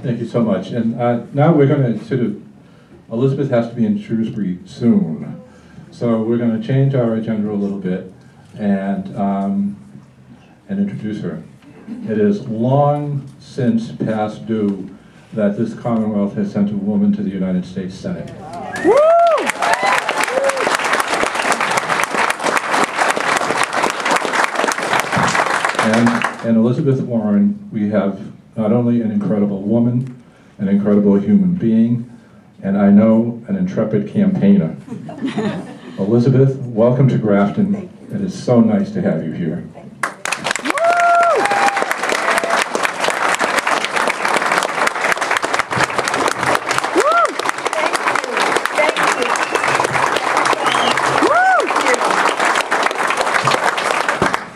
Thank you so much. And now we're going to Elizabeth has to be in Shrewsbury soon. So we're going to change our agenda a little bit and introduce her. It is long since past due that this Commonwealth has sent a woman to the United States Senate. Woo! And Elizabeth Warren, we have not only an incredible woman, an incredible human being, and I know an intrepid campaigner. Elizabeth, welcome to Grafton. It is so nice to have you here.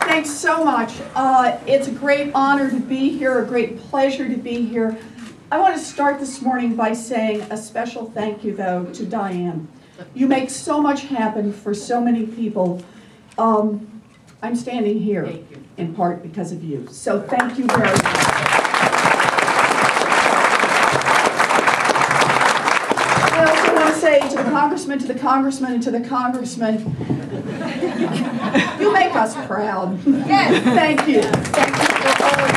Thanks so much. It's a great honor to be here, a great pleasure to be here. I want to start this morning by saying a special thank you, though, to Diane. You make so much happen for so many people. I'm standing here in part because of you. So thank you very much. I also want to say to the congressman, and to the congressman, you make us proud. Yes. Thank you. Thank you for all of you.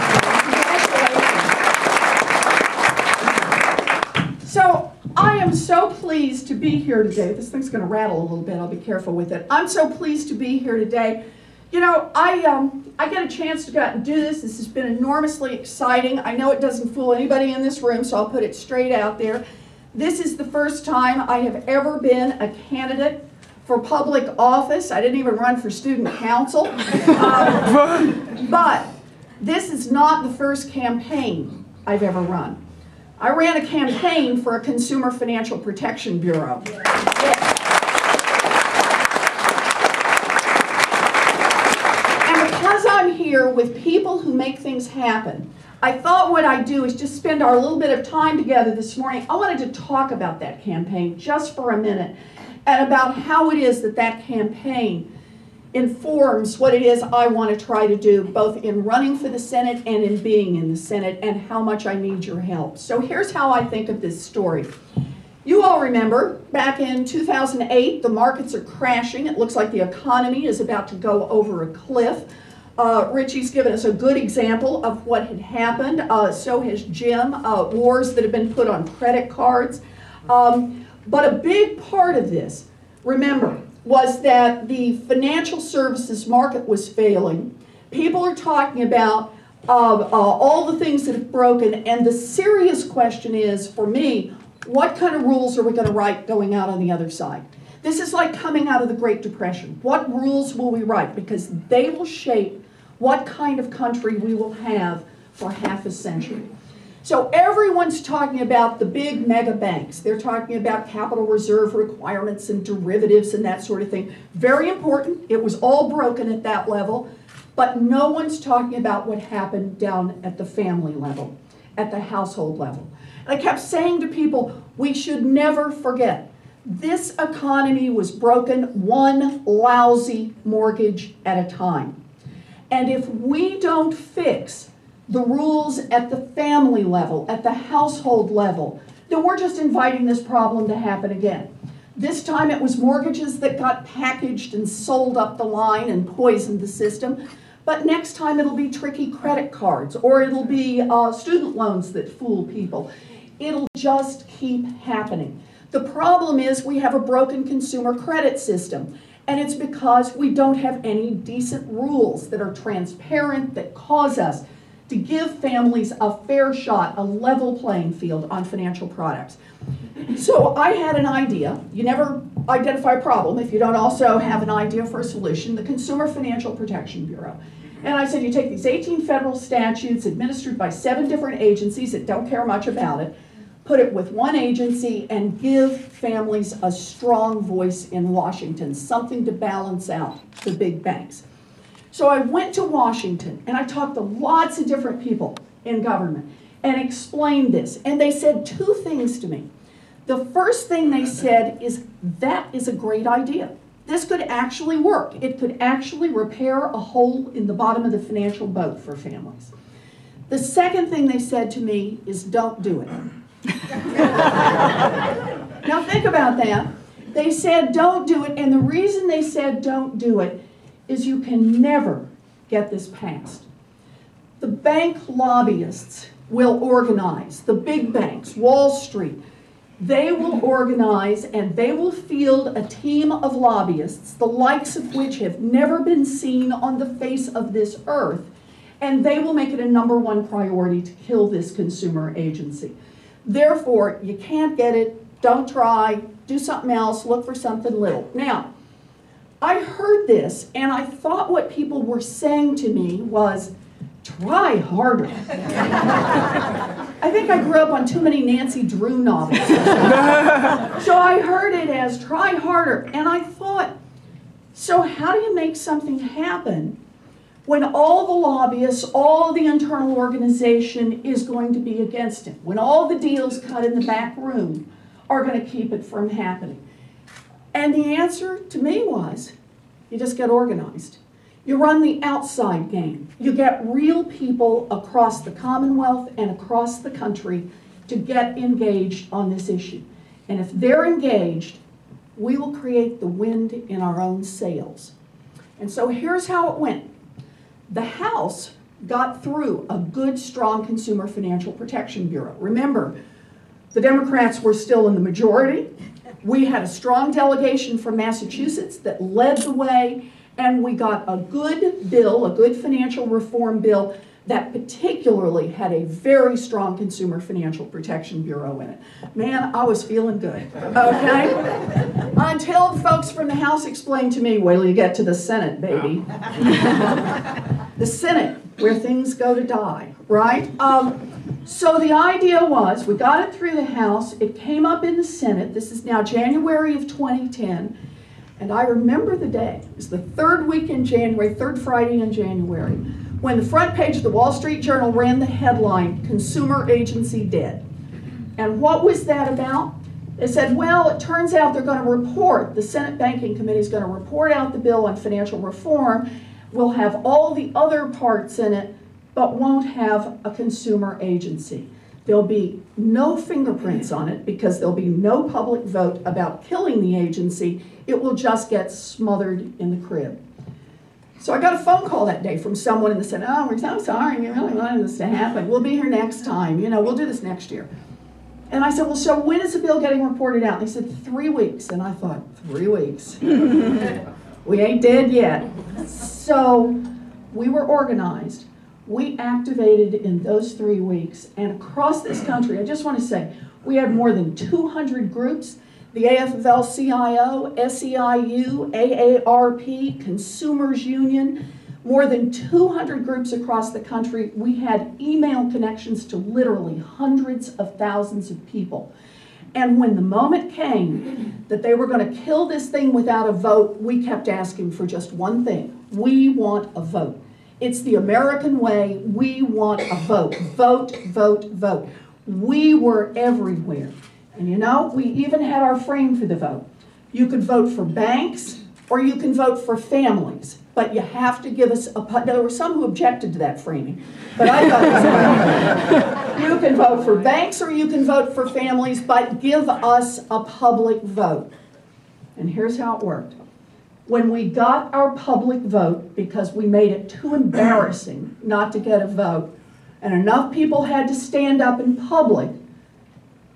Congratulations. So I am so pleased to be here today. This thing's going to rattle a little bit. I'll be careful with it. I'm so pleased to be here today. You know, I get a chance to go out and do this. This has been enormously exciting. I know it doesn't fool anybody in this room, so I'll put it straight out there. This is the first time I have ever been a candidate for public office. I didn't even run for student council. But this is not the first campaign I've ever run. I ran a campaign for a Consumer Financial Protection Bureau. And because I'm here with people who make things happen, I thought what I'd do is just spend our little bit of time together this morning. I wanted to talk about that campaign just for a minute and about how it is that that campaign informs what it is I want to try to do, both in running for the Senate and in being in the Senate, and how much I need your help. So here's how I think of this story. You all remember, back in 2008, the markets are crashing. It looks like the economy is about to go over a cliff. Richie's given us a good example of what had happened. So has Jim. Wars that have been put on credit cards. But a big part of this, remember, was that the financial services market was failing. People are talking about all the things that have broken, and the serious question is, for me, what kind of rules are we going to write going out on the other side? This is like coming out of the Great Depression. What rules will we write? Because they will shape what kind of country we will have for half a century. So everyone's talking about the big mega banks. They're talking about capital reserve requirements and derivatives and that sort of thing. Very important. It was all broken at that level. But no one's talking about what happened down at the family level, at the household level. And I kept saying to people, we should never forget, this economy was broken one lousy mortgage at a time. And if we don't fix the rules at the family level, at the household level, then we're just inviting this problem to happen again. This time it was mortgages that got packaged and sold up the line and poisoned the system. But next time it'll be tricky credit cards, or it'll be student loans that fool people. It'll just keep happening. The problem is we have a broken consumer credit system. And it's because we don't have any decent rules that are transparent, that cause us to give families a fair shot, a level playing field on financial products. So I had an idea. You never identify a problem if you don't also have an idea for a solution, the Consumer Financial Protection Bureau. And I said, you take these 18 federal statutes administered by 7 different agencies that don't care much about it, put it with one agency, and give families a strong voice in Washington, something to balance out the big banks. So I went to Washington, and I talked to lots of different people in government and explained this. And they said 2 things to me. The first thing they said is, that is a great idea. This could actually work. It could actually repair a hole in the bottom of the financial boat for families. The second thing they said to me is, don't do it. Now think about that. They said, don't do it, and the reason they said don't do it is you can never get this passed. The bank lobbyists will organize, the big banks, Wall Street, they will organize and they will field a team of lobbyists, the likes of which have never been seen on the face of this earth, and they will make it a #1 priority to kill this consumer agency. Therefore, you can't get it, don't try, do something else, look for something little. Now, I heard this and I thought what people were saying to me was, try harder. I think I grew up on too many Nancy Drew novels. So I heard it as try harder. And I thought, so how do you make something happen when all the lobbyists, all the internal organization is going to be against it? When all the deals cut in the back room are going to keep it from happening? And the answer to me was, you just get organized. You run the outside game. You get real people across the Commonwealth and across the country to get engaged on this issue. And if they're engaged, we will create the wind in our own sails. And so here's how it went. The House got through a good, strong Consumer Financial Protection Bureau. Remember, the Democrats were still in the majority. We had a strong delegation from Massachusetts that led the way, and we got a good bill, a good financial reform bill that particularly had a very strong Consumer Financial Protection Bureau in it. Man, I was feeling good, okay? Until the folks from the House explained to me, wait till you get to the Senate, baby. The Senate, where things go to die, right? So the idea was, we got it through the House, it came up in the Senate, this is now January of 2010, and I remember the day, it was the third week in January, third Friday in January, when the front page of the Wall Street Journal ran the headline, Consumer Agency Dead. And what was that about? They said, well, it turns out they're going to report, the Senate Banking Committee is going to report out the bill on financial reform, will have all the other parts in it, but won't have a consumer agency. There'll be no fingerprints on it because there'll be no public vote about killing the agency. It will just get smothered in the crib. So I got a phone call that day from someone in the Senate. Oh, we're so sorry, we really wanted this to happen. We'll be here next time, you know, we'll do this next year. And I said, well, so when is the bill getting reported out? And they said, 3 weeks. And I thought, 3 weeks? We ain't dead yet. So we were organized. We activated in those 3 weeks, and across this country, I just want to say, we had more than 200 groups, the AFL-CIO, SEIU, AARP, Consumers Union, more than 200 groups across the country. We had email connections to literally hundreds of thousands of people. And when the moment came that they were going to kill this thing without a vote, we kept asking for just one thing. We want a vote. It's the American way. We want a vote. Vote, vote, vote. We were everywhere. And you know, we even had our frame for the vote. You could vote for banks or you can vote for families, but you have to give us a, there were some who objected to that framing, but I thought it was right. You can vote for banks or you can vote for families, but give us a public vote. And here's how it worked. When we got our public vote, because we made it too embarrassing not to get a vote, and enough people had to stand up in public,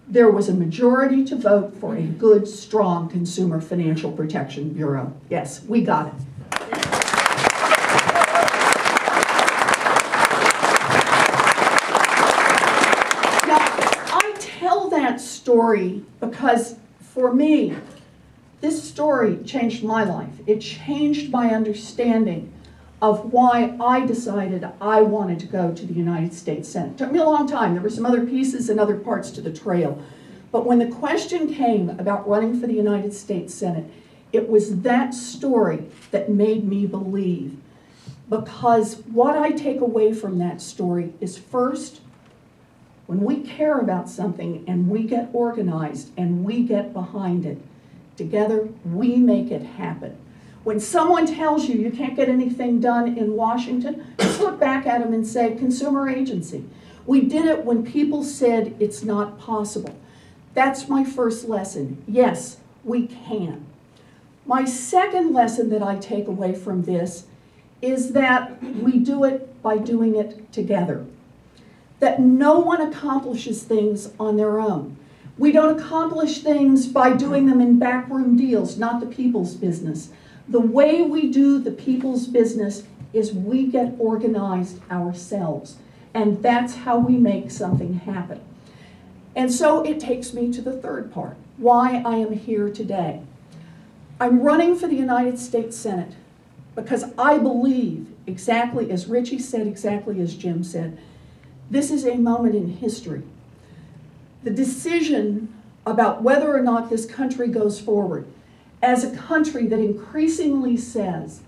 there was a majority to vote for a good, strong Consumer Financial Protection Bureau. Yes, we got it. Now, I tell that story because, for me, this story changed my life. It changed my understanding of why I decided I wanted to go to the United States Senate. It took me a long time. There were some other pieces and other parts to the trail. But when the question came about running for the United States Senate, it was that story that made me believe. Because what I take away from that story is, first, when we care about something and we get organized and we get behind it, together we make it happen. When someone tells you you can't get anything done in Washington, just look back at them and say, consumer agency. We did it when people said it's not possible. That's my first lesson. Yes, we can. My second lesson that I take away from this is that we do it by doing it together. That no one accomplishes things on their own. We don't accomplish things by doing them in backroom deals, not the people's business. The way we do the people's business is we get organized ourselves. And that's how we make something happen. And so it takes me to the third part, why I am here today. I'm running for the United States Senate because I believe, exactly as Richie said, exactly as Jim said, this is a moment in history. The decision about whether or not this country goes forward as a country that increasingly says,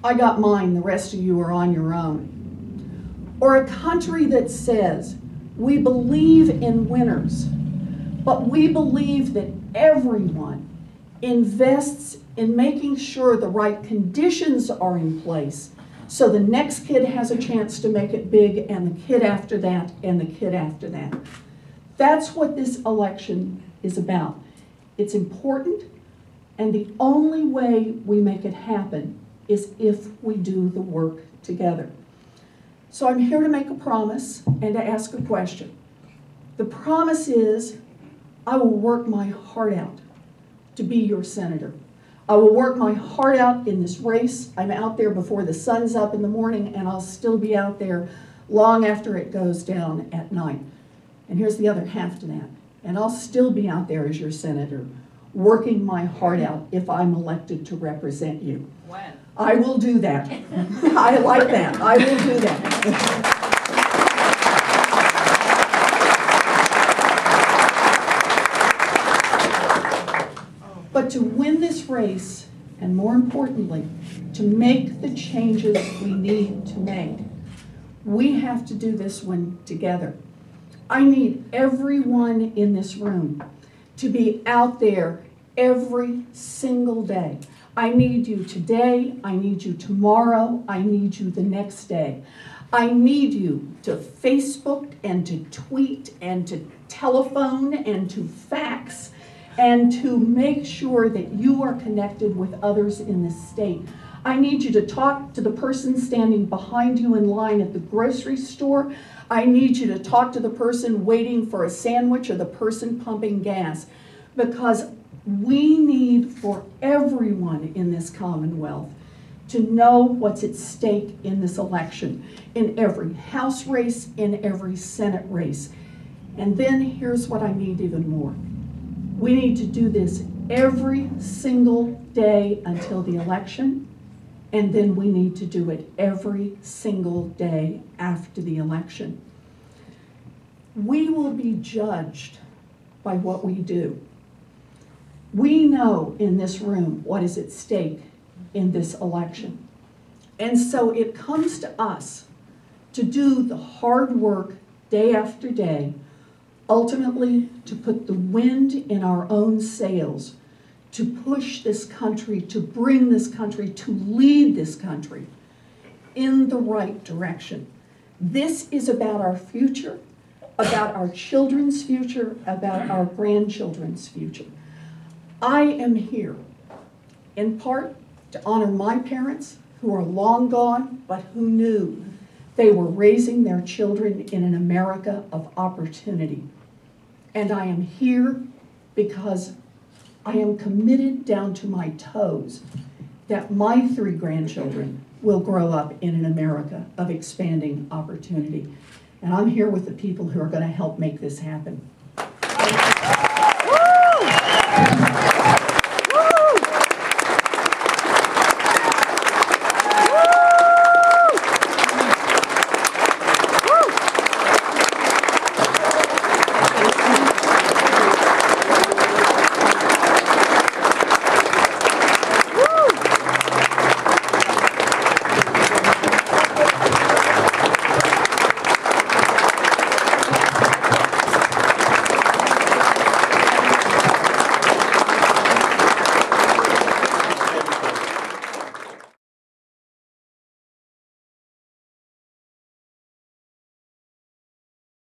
I got mine, the rest of you are on your own. Or a country that says, we believe in winners, but we believe that everyone invests in making sure the right conditions are in place so the next kid has a chance to make it big, and the kid after that, and the kid after that. That's what this election is about. It's important, and the only way we make it happen is if we do the work together. So I'm here to make a promise and to ask a question. The promise is, I will work my heart out to be your senator. I will work my heart out in this race. I'm out there before the sun's up in the morning, and I'll still be out there long after it goes down at night. And here's the other half to that. And I'll still be out there as your senator, working my heart out if I'm elected to represent you. When? I will do that. I like that. I will do that. But to win this race, and more importantly, to make the changes we need to make, we have to do this one together. I need everyone in this room to be out there every single day. I need you today, I need you tomorrow, I need you the next day. I need you to Facebook and to tweet and to telephone and to fax and to make sure that you are connected with others in this state. I need you to talk to the person standing behind you in line at the grocery store. I need you to talk to the person waiting for a sandwich or the person pumping gas, because we need for everyone in this Commonwealth to know what's at stake in this election, in every House race, in every Senate race. And then here's what I need even more. We need to do this every single day until the election, and then we need to do it every single day after the election. We will be judged by what we do. We know in this room what is at stake in this election. And so it comes to us to do the hard work day after day, ultimately to put the wind in our own sails, to push this country, to bring this country, to lead this country in the right direction. This is about our future, about our children's future, about our grandchildren's future. I am here, in part, to honor my parents, who are long gone, but who knew they were raising their children in an America of opportunity. And I am here because I am committed down to my toes that my 3 grandchildren will grow up in an America of expanding opportunity. And I'm here with the people who are going to help make this happen.